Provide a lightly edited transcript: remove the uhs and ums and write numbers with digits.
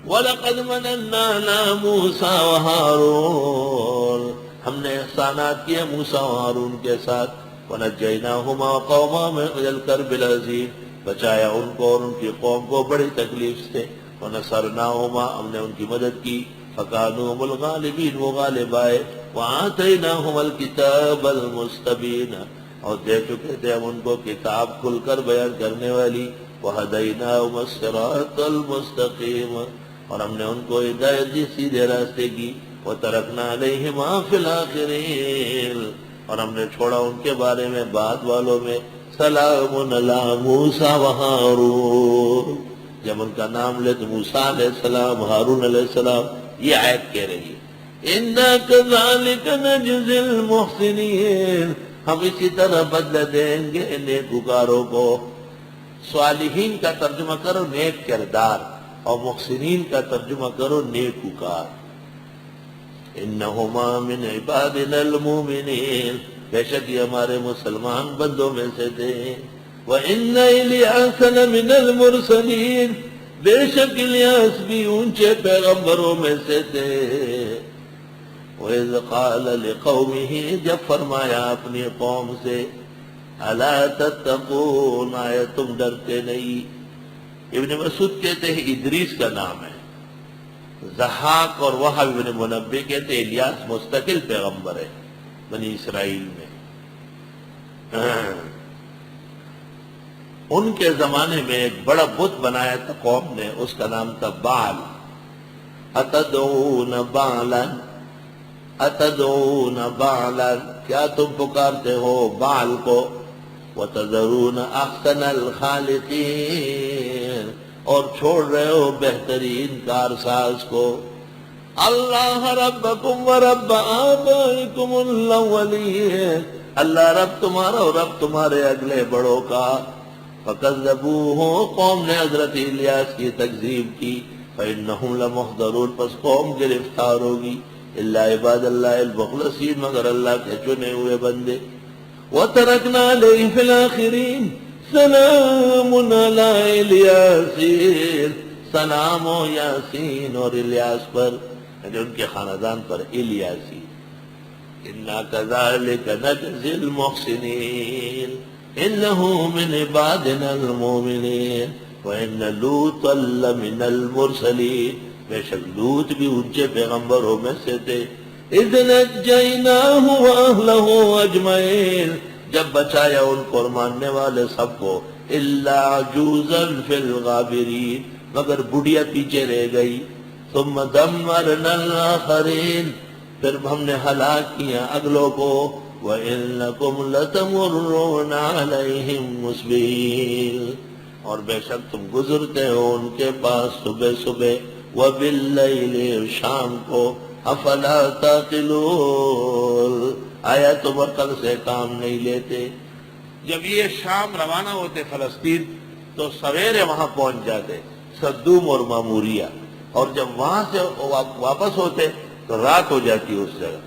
وَلَقَدْ مَنَنَّا عَلَىٰ مُوسَىٰ وَهَارُونَ، ہم نے احسانات کیے موسیٰ و ہارون کے ساتھ. وَنَجَّيْنَاهُمَا وَقَوْمَهُمَا مِنَ الْكَرْبِ الْعَظِيمِ، بچایا ان کو اور ان کی قوم کو بڑی تکلیف سے. وَنَصَرْنَاهُمَا، ہم نے ان کی مدد کی. فَكَانُوا هُمُ الْغَالِبِينَ، وہ غالب آئے. وَآتَيْنَاهُمَا الْكِتَابَ الْمُسْتَبِينَ، اور دے چکے تھے ہم ان کو کتاب کھل کر بیان کرنے والی. وَهَدَيْنَاهُمَا الصِّرَاطَ الْمُسْتَقِيمَ، اور ہم نے ان کو ہدایت دی سیدھے راستے کی. وَتَرَكْنَا عَلَيْهِمَا فِي الْآخِرِينَ، اور ہم نے چھوڑا ان کے بارے میں بعد والوں میں. سلام علی موسیٰ و ہارون، جب ان کا نام لے تو موسیٰ علیہ السلام، ہارون علیہ السلام، یہ آیت کہہ رہی ہے اِنَّا كَذَلِكَ نَجْزِي الْمُحْسِنِينَ، ہم اسی طرح بدلہ دیں گے نیکوکاروں کو. صالحین کا ترجمہ کرو نیک کردار، اور محسنین کا ترجمہ کرو نیکوکار. انہما من عبادنا المومنین، بے شک یہ ہمارے مسلمان بندوں میں سے تھے. وَإِنَّ إِلْيَاسَ لَمِنَ الْمُرْسَلِينَ، بے شک الیاس بھی اونچے پیغمبروں میں سے تھے. وَإِذْ قَالَ لِقَوْمِهِ، جب فرمایا اپنی قوم سے، أَلَا تَتَّقُونَ، آیا تم ڈرتے نہیں. ابن مسعود کہتے ہیں ادریس کا نام ہے. ضحاک اور وہب ابن منبہ کہتے ہیں الیاس مستقل پیغمبر ہے بنی اسرائیل میں. ان کے زمانے میں ایک بڑا بت بنایا تھا قوم نے، اس کا نام تھا بعل. اتدعون بعلا، اتدعون بعلا، کیا تم پکارتے ہو بعل کو. وتذرون احسن الخالقین، اور چھوڑ رہے ہو بہترین کارساز کو. اللہ ربکم ورب آبائکم الاولین، اللہ رب تمہارا اور رب تمہارے اگلے بڑوں کا. فکذبوہ، قوم نے حضرت الیاس کی تکذیب کی. فإنہم لمحضرون، پس قوم گرفتار ہوگی. الا عباد اللہ المخلصین، مگر اللہ کے چنے ہوئے بندے. وَتَرَكْنَا عَلَيْهِ فِي الْآخِرِينَ سَلَامٌ عَلَىٰ الیاسین، سلام و یاسین اور الیاس پر، یعنی ان کے خاندان پر الیاسی. اِنَّا كَذَلِكَ نَجْزِي الْمُحْسِنِينَ إِنَّهُ مِنْ عِبَادِنَا الْمُؤْمِنِينَ وَإِنَّ لُوطًا لَّمِنَ الْمُرْسَلِينَ، بے شک لوط بھی اونچے پیغمبروں میں سے تھے. اِذْ نَجَّيْنَاهُ وَأَهْلَهُ أَجْمَعِينَ، جب بچایا ان کو اور ماننے والے سب کو. إِلَّا عَجُوزًا فِي الْغَابِرِينَ، مگر بڑھیا پیچھے رہ گئی. ثُمَّ دَمَّرْنَا الْآخَرِينَ، پھر ہم نے ہلاک کیا اگلوں کو. وَإِنَّكُمْ لَتَمُرُّونَ عَلَيْهِمْ مُصْبِحِينَ، اور بے شک تم گزرتے ہو ان کے پاس صبح صبح. وَبِاللَّيْلِ، شام کو. افلا تعقلون، آیا تم عقل سے کام نہیں لیتے. جب یہ شام روانہ ہوتے فلسطین تو سویرے وہاں پہنچ جاتے صدوم اور ماموریہ، اور جب وہاں سے واپس ہوتے تو رات ہو جاتی اس جگہ.